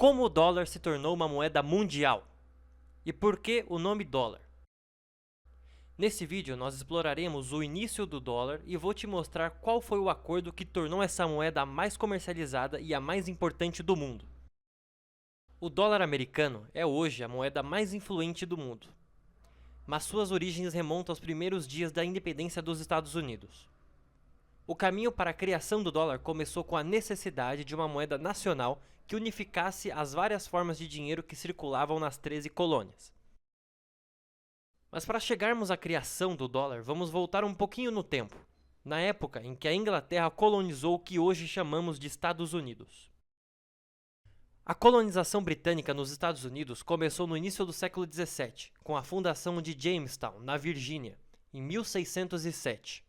Como o dólar se tornou uma moeda mundial? E por que o nome dólar? Nesse vídeo nós exploraremos o início do dólar e vou te mostrar qual foi o acordo que tornou essa moeda a mais comercializada e a mais importante do mundo. O dólar americano é hoje a moeda mais influente do mundo, mas suas origens remontam aos primeiros dias da independência dos Estados Unidos. O caminho para a criação do dólar começou com a necessidade de uma moeda nacional que unificasse as várias formas de dinheiro que circulavam nas 13 colônias. Mas para chegarmos à criação do dólar, vamos voltar um pouquinho no tempo, na época em que a Inglaterra colonizou o que hoje chamamos de Estados Unidos. A colonização britânica nos Estados Unidos começou no início do século XVII, com a fundação de Jamestown, na Virgínia, em 1607.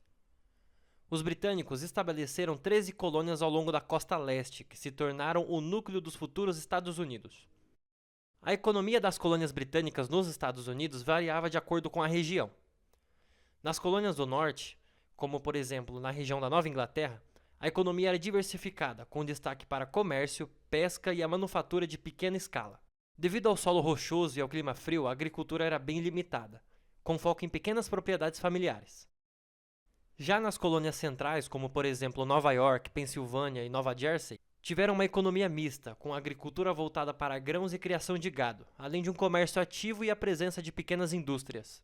Os britânicos estabeleceram 13 colônias ao longo da costa leste, que se tornaram o núcleo dos futuros Estados Unidos. A economia das colônias britânicas nos Estados Unidos variava de acordo com a região. Nas colônias do norte, como por exemplo na região da Nova Inglaterra, a economia era diversificada, com destaque para comércio, pesca e a manufatura de pequena escala. Devido ao solo rochoso e ao clima frio, a agricultura era bem limitada, com foco em pequenas propriedades familiares. Já nas colônias centrais, como por exemplo Nova York, Pensilvânia e Nova Jersey, tiveram uma economia mista, com agricultura voltada para grãos e criação de gado, além de um comércio ativo e a presença de pequenas indústrias.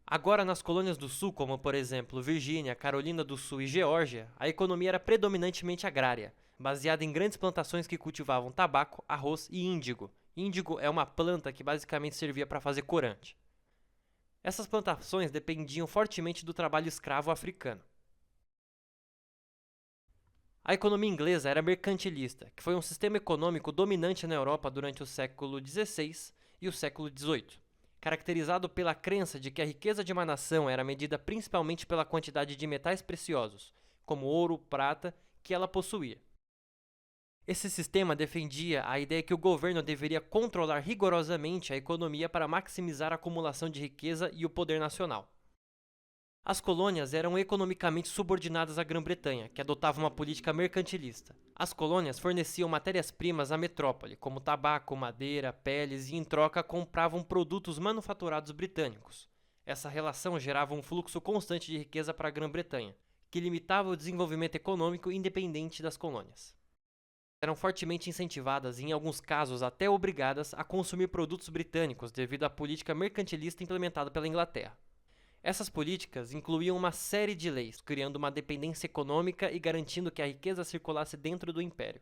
Agora, nas colônias do sul, como por exemplo Virgínia, Carolina do Sul e Geórgia, a economia era predominantemente agrária, baseada em grandes plantações que cultivavam tabaco, arroz e índigo. Índigo é uma planta que basicamente servia para fazer corante. Essas plantações dependiam fortemente do trabalho escravo africano. A economia inglesa era mercantilista, que foi um sistema econômico dominante na Europa durante o século XVI e o século XVIII, caracterizado pela crença de que a riqueza de uma nação era medida principalmente pela quantidade de metais preciosos, como ouro, prata, que ela possuía. Esse sistema defendia a ideia que o governo deveria controlar rigorosamente a economia para maximizar a acumulação de riqueza e o poder nacional. As colônias eram economicamente subordinadas à Grã-Bretanha, que adotava uma política mercantilista. As colônias forneciam matérias-primas à metrópole, como tabaco, madeira, peles, e em troca compravam produtos manufaturados britânicos. Essa relação gerava um fluxo constante de riqueza para a Grã-Bretanha, que limitava o desenvolvimento econômico independente das colônias. Eram fortemente incentivadas e, em alguns casos, até obrigadas a consumir produtos britânicos devido à política mercantilista implementada pela Inglaterra. Essas políticas incluíam uma série de leis, criando uma dependência econômica e garantindo que a riqueza circulasse dentro do império.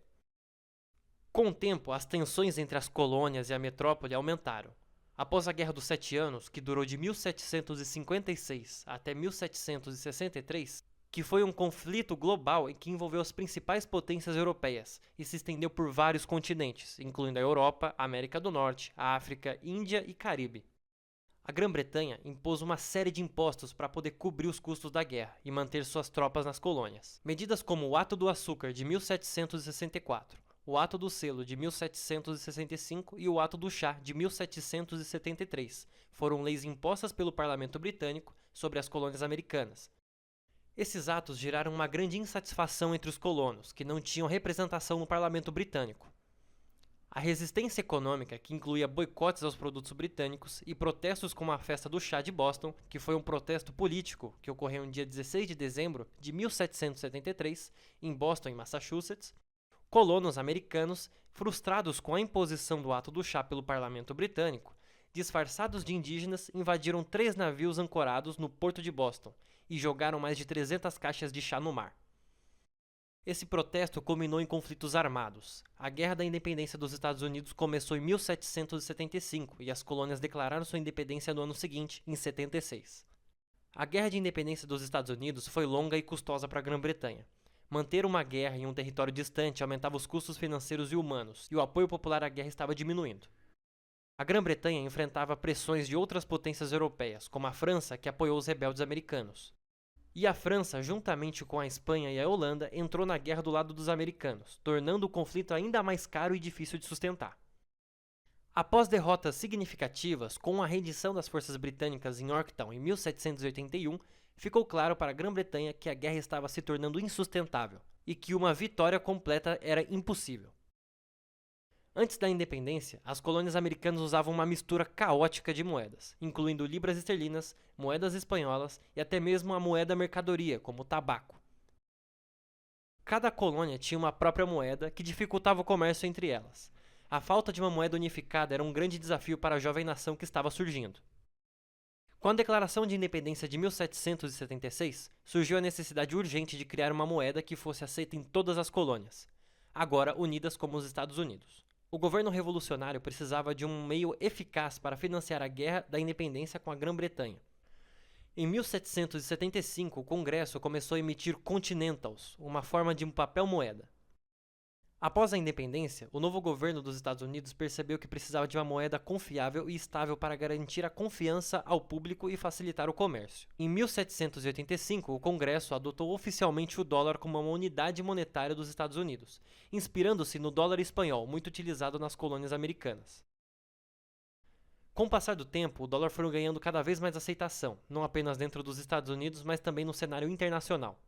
Com o tempo, as tensões entre as colônias e a metrópole aumentaram. Após a Guerra dos Sete Anos, que durou de 1756 até 1763, que foi um conflito global em que envolveu as principais potências europeias e se estendeu por vários continentes, incluindo a Europa, a América do Norte, a África, Índia e Caribe. A Grã-Bretanha impôs uma série de impostos para poder cobrir os custos da guerra e manter suas tropas nas colônias. Medidas como o Ato do Açúcar de 1764, o Ato do Selo de 1765 e o Ato do Chá de 1773 foram leis impostas pelo parlamento britânico sobre as colônias americanas. Esses atos geraram uma grande insatisfação entre os colonos, que não tinham representação no parlamento britânico. A resistência econômica, que incluía boicotes aos produtos britânicos e protestos como a Festa do Chá de Boston, que foi um protesto político que ocorreu no dia 16 de dezembro de 1773, em Boston, em Massachusetts, colonos americanos, frustrados com a imposição do Ato do Chá pelo parlamento britânico, disfarçados de indígenas, invadiram 3 navios ancorados no porto de Boston e jogaram mais de 300 caixas de chá no mar. Esse protesto culminou em conflitos armados. A Guerra da Independência dos Estados Unidos começou em 1775 e as colônias declararam sua independência no ano seguinte, em 76. A Guerra de Independência dos Estados Unidos foi longa e custosa para a Grã-Bretanha. Manter uma guerra em um território distante aumentava os custos financeiros e humanos, e o apoio popular à guerra estava diminuindo. A Grã-Bretanha enfrentava pressões de outras potências europeias, como a França, que apoiou os rebeldes americanos. E a França, juntamente com a Espanha e a Holanda, entrou na guerra do lado dos americanos, tornando o conflito ainda mais caro e difícil de sustentar. Após derrotas significativas, com a rendição das forças britânicas em Yorktown em 1781, ficou claro para a Grã-Bretanha que a guerra estava se tornando insustentável e que uma vitória completa era impossível. Antes da independência, as colônias americanas usavam uma mistura caótica de moedas, incluindo libras esterlinas, moedas espanholas e até mesmo a moeda mercadoria, como o tabaco. Cada colônia tinha uma própria moeda que dificultava o comércio entre elas. A falta de uma moeda unificada era um grande desafio para a jovem nação que estava surgindo. Com a Declaração de Independência de 1776, surgiu a necessidade urgente de criar uma moeda que fosse aceita em todas as colônias, agora unidas como os Estados Unidos. O governo revolucionário precisava de um meio eficaz para financiar a Guerra da Independência com a Grã-Bretanha. Em 1775, o Congresso começou a emitir Continentals, uma forma de um papel moeda. Após a independência, o novo governo dos Estados Unidos percebeu que precisava de uma moeda confiável e estável para garantir a confiança ao público e facilitar o comércio. Em 1785, o Congresso adotou oficialmente o dólar como uma unidade monetária dos Estados Unidos, inspirando-se no dólar espanhol, muito utilizado nas colônias americanas. Com o passar do tempo, o dólar foi ganhando cada vez mais aceitação, não apenas dentro dos Estados Unidos, mas também no cenário internacional.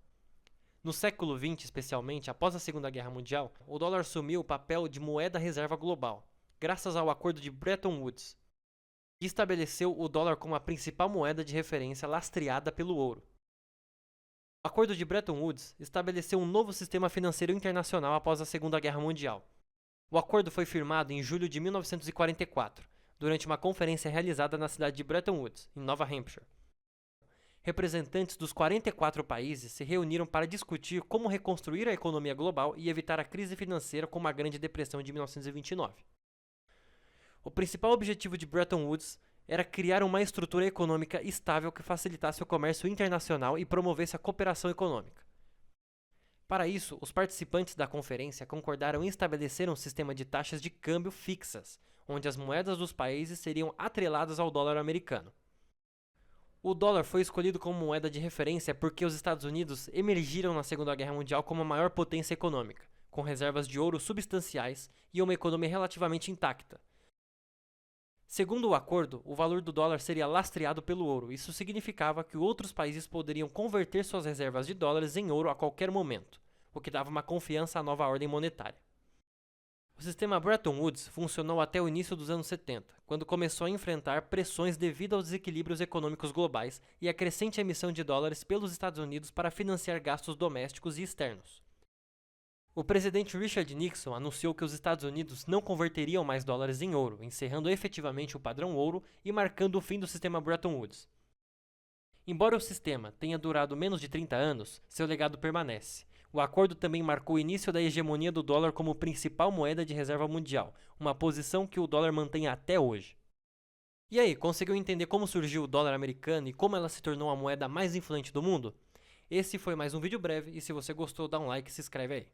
No século XX, especialmente, após a Segunda Guerra Mundial, o dólar assumiu o papel de moeda reserva global, graças ao Acordo de Bretton Woods, que estabeleceu o dólar como a principal moeda de referência lastreada pelo ouro. O Acordo de Bretton Woods estabeleceu um novo sistema financeiro internacional após a Segunda Guerra Mundial. O acordo foi firmado em julho de 1944, durante uma conferência realizada na cidade de Bretton Woods, em Nova Hampshire. Representantes dos 44 países se reuniram para discutir como reconstruir a economia global e evitar a crise financeira como a Grande Depressão de 1929. O principal objetivo de Bretton Woods era criar uma estrutura econômica estável que facilitasse o comércio internacional e promovesse a cooperação econômica. Para isso, os participantes da conferência concordaram em estabelecer um sistema de taxas de câmbio fixas, onde as moedas dos países seriam atreladas ao dólar americano. O dólar foi escolhido como moeda de referência porque os Estados Unidos emergiram na Segunda Guerra Mundial como a maior potência econômica, com reservas de ouro substanciais e uma economia relativamente intacta. Segundo o acordo, o valor do dólar seria lastreado pelo ouro. Isso significava que outros países poderiam converter suas reservas de dólares em ouro a qualquer momento, o que dava uma confiança à nova ordem monetária. O sistema Bretton Woods funcionou até o início dos anos 70, quando começou a enfrentar pressões devido aos desequilíbrios econômicos globais e à crescente emissão de dólares pelos Estados Unidos para financiar gastos domésticos e externos. O presidente Richard Nixon anunciou que os Estados Unidos não converteriam mais dólares em ouro, encerrando efetivamente o padrão ouro e marcando o fim do sistema Bretton Woods. Embora o sistema tenha durado menos de 30 anos, seu legado permanece. O acordo também marcou o início da hegemonia do dólar como principal moeda de reserva mundial, uma posição que o dólar mantém até hoje. E aí, conseguiu entender como surgiu o dólar americano e como ela se tornou a moeda mais influente do mundo? Esse foi mais um vídeo breve e se você gostou, dá um like e se inscreve aí.